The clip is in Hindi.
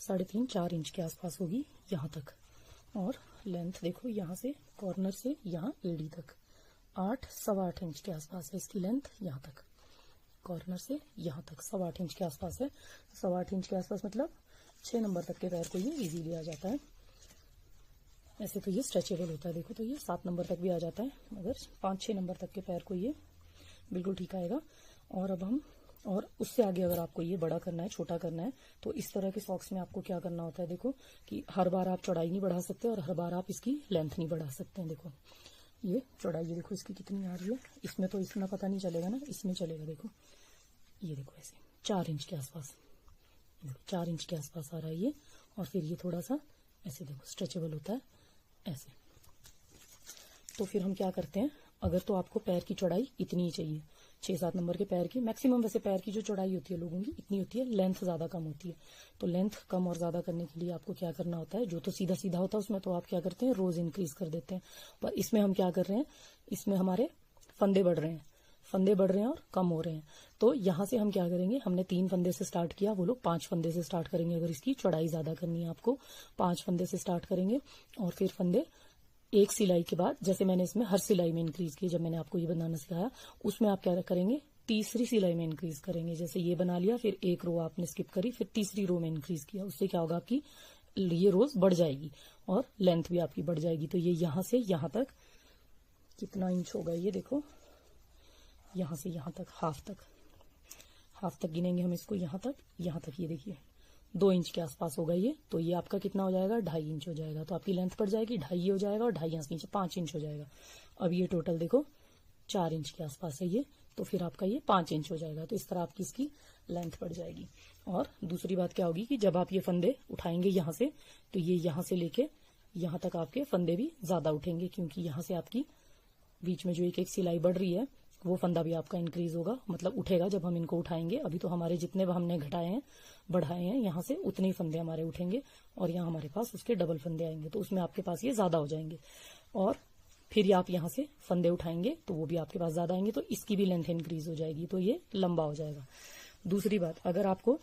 3.5 4 इंच के आसपास होगी यहाँ तक। और लेंथ देखो यहाँ से कॉर्नर से यहाँ एडी तक 8 सवा 8 इंच के आसपास है इसकी लेंथ। यहाँ तक कॉर्नर से यहाँ तक 8.25 इंच के आसपास है। 8.25 इंच के आसपास मतलब 6 नंबर तक के पैर को ये इजीली आ जाता है। ऐसे तो ये स्ट्रेचेबल होता है, देखो तो ये 7 नंबर तक भी आ जाता है, मगर 5-6 नंबर तक के पैर को ये बिल्कुल ठीक आएगा। और अब हम और उससे आगे अगर आपको ये बड़ा करना है, छोटा करना है, तो इस तरह के सॉक्स में आपको क्या करना होता है, देखो कि हर बार आप चौड़ाई नहीं बढ़ा सकते और हर बार आप इसकी लेंथ नहीं बढ़ा सकते हैं। देखो ये चौड़ाई ये देखो इसकी कितनी आ रही है, इसमें तो इतना पता नहीं चलेगा ना, इसमें चलेगा। देखो ये देखो ऐसे 4 इंच के आसपास, 4 इंच के आसपास आ रहा है ये। और फिर ये थोड़ा सा ऐसे देखो स्ट्रेचेबल होता है ऐसे। तो फिर हम क्या करते हैं, अगर तो आपको पैर की चौड़ाई इतनी ही चाहिए, 6-7 नंबर के पैर की मैक्सिमम, वैसे पैर की जो चौड़ाई होती है लोगों की इतनी होती है, लेंथ ज्यादा कम होती है। तो लेंथ कम और ज्यादा करने के लिए आपको क्या करना होता है, जो तो सीधा सीधा होता है उसमें तो आप क्या करते हैं, रोज इंक्रीज कर देते हैं। पर इसमें हम क्या कर रहे हैं, इसमें हमारे फंदे बढ़ रहे हैं, फंदे बढ़ रहे हैं और कम हो रहे हैं। तो यहाँ से हम क्या करेंगे, हमने 3 फंदे से स्टार्ट किया, वो लोग 5 फंदे से स्टार्ट करेंगे। अगर इसकी चौड़ाई ज्यादा करनी है आपको 5 फंदे से स्टार्ट करेंगे। और फिर फंदे एक सिलाई के बाद, जैसे मैंने इसमें हर सिलाई में इंक्रीज की, जब मैंने आपको ये बनाना सिखाया उसमें आप क्या करेंगे, तीसरी सिलाई में इंक्रीज करेंगे। जैसे ये बना लिया, फिर एक रो आपने स्किप करी, फिर तीसरी रो में इंक्रीज किया, उससे क्या होगा आपकी ये रोज बढ़ जाएगी और लेंथ भी आपकी बढ़ जाएगी। तो ये यहाँ से यहाँ तक कितना इंच होगा, ये देखो यहाँ से यहाँ तक हाफ तक गिनेंगे हम इसको, यहाँ तक ये देखिए 2 इंच के आसपास होगा ये। तो ये आपका कितना हो जाएगा, 2.5 इंच हो जाएगा। तो आपकी लेंथ बढ़ जाएगी, 2.5 हो जाएगा और 2.5 यहाँ से नीचे 5 इंच हो जाएगा। अब ये टोटल देखो 4 इंच के आसपास है ये, तो फिर आपका ये 5 इंच हो जाएगा। तो इस तरह आपकी इसकी लेंथ बढ़ जाएगी। और दूसरी बात क्या होगी कि जब आप ये फंदे उठाएंगे यहाँ से, तो ये यहाँ से लेके यहाँ तक आपके फंदे भी ज्यादा उठेंगे, क्योंकि यहाँ से आपकी बीच में जो एक सिलाई बढ़ रही है वो फंदा भी आपका इंक्रीज होगा, मतलब उठेगा जब हम इनको उठाएंगे। अभी तो हमारे जितने हमने घटाए हैं बढ़ाए हैं यहाँ से उतने ही फंदे हमारे उठेंगे और यहाँ हमारे पास उसके डबल फंदे आएंगे, तो उसमें आपके पास ये ज्यादा हो जाएंगे। और फिर आप यहाँ से फंदे उठाएंगे तो वो भी आपके पास ज्यादा आएंगे, तो इसकी भी लेंथ इंक्रीज हो जाएगी, तो ये लंबा हो जाएगा। दूसरी बात, अगर आपको